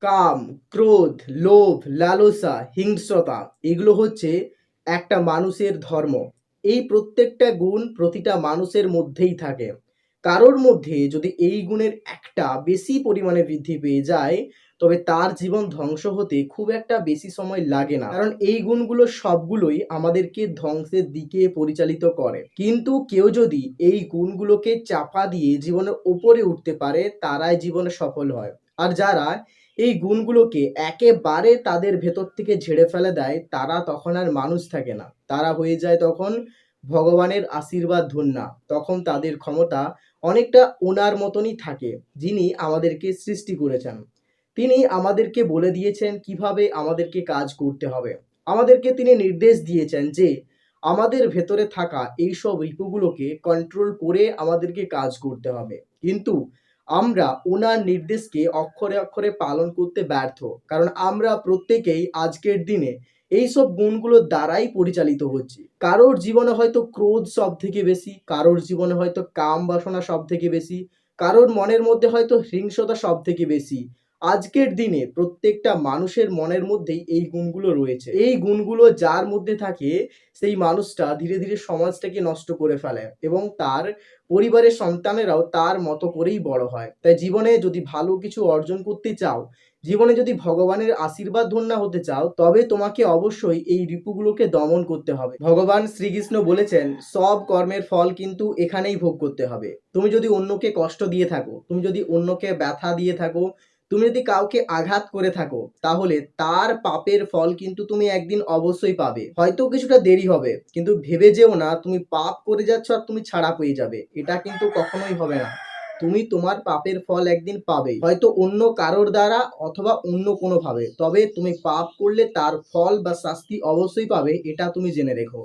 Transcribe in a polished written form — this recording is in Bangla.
কাম, ক্রোধ, লোভ, লালসা, হিংস্রতা এগুলো হচ্ছে একটা মানুষের ধর্ম। এই প্রত্যেকটা গুণ প্রতিটা মানুষের মধ্যেই থাকে। কারোর মধ্যে যদি এই গুণের একটা বেশি পরিমাণে বৃদ্ধি পেয়ে যায়, তবে তার জীবন ধ্বংস হতে খুব একটা বেশি সময় লাগে না। কারণ এই গুণগুলো সবগুলোই আমাদেরকে ধ্বংসের দিকে পরিচালিত করে। কিন্তু কেউ যদি এই গুণগুলোকে চাপা দিয়ে জীবনের উপরে উঠতে পারে, তারাই জীবনে সফল হয়। আর যারা এই গুণগুলোকে একেবারে তাদের ভেতর থেকে ঝেড়ে ফেলে দেয়, তারা তখন আর মানুষ থাকে না। তারা হয়ে যায় তখন ভগবানের আশীর্বাদ ধন্য। তখন তাদের ক্ষমতা অনেকটা ওনার মতনই থাকে, যিনি আমাদেরকে সৃষ্টি করেছেন। তিনি আমাদেরকে বলে দিয়েছেন কিভাবে আমাদেরকে কাজ করতে হবে। আমাদেরকে তিনি নির্দেশ দিয়েছেন যে আমাদের ভেতরে থাকা এইসব রিপুগুলোকে কন্ট্রোল করে আমাদেরকে কাজ করতে হবে। কিন্তু আমরা ওনার নির্দেশকে অক্ষরে অক্ষরে পালন করতে ব্যর্থ। কারণ আমরা প্রত্যেকেই আজকের দিনে এইসব গুণগুলোর দ্বারাই পরিচালিত হচ্ছি। কারোর জীবনে হয়তো ক্রোধ সব থেকে বেশি, কারোর জীবনে হয়তো কাম বাসনা সব থেকে বেশি, কারোর মনের মধ্যে হয়তো হিংসতা সব থেকে বেশি। আজকের দিনে প্রত্যেকটা মানুষের মনের মধ্যেই এই গুণগুলো রয়েছে। এই গুণগুলো যার মধ্যে থাকে, সেই মানুষটা ধীরে ধীরে সমাজটাকে নষ্ট করে ফেলে এবং তার পরিবারের সন্তানেরাও তার মতো করেই বড় হয়। তাই জীবনে যদি ভালো কিছু অর্জন করতে চাও, জীবনে যদি ভগবানের আশীর্বাদ ধন্য হতে চাও, তবে তোমাকে অবশ্যই এই রিপুগুলোকে দমন করতে হবে। ভগবান শ্রীকৃষ্ণ বলেছেন সব কর্মের ফল কিন্তু এখানেই ভোগ করতে হবে। তুমি যদি অন্যকে কষ্ট দিয়ে থাকো, তুমি যদি অন্যকে ব্যথা দিয়ে থাকো, তুমি যদি কাউকে আঘাত করে থাকো, তাহলে তার পাপের ফল কিন্তু তুমি একদিন অবশ্যই পাবে। হয়তো কিছুটা দেরি হবে, কিন্তু ভেবে যেও না তুমি পাপ করে যাচ্ছ আর তুমি ছাড়া পেয়ে যাবে। এটা কিন্তু কখনোই হবে না। তুমি তোমার পাপের ফল একদিন পাবেই, হয়তো অন্য কারোর দ্বারা অথবা অন্য কোনো ভাবে। তবে তুমি পাপ করলে তার ফল বা শাস্তি অবশ্যই পাবে, এটা তুমি জেনে রেখো।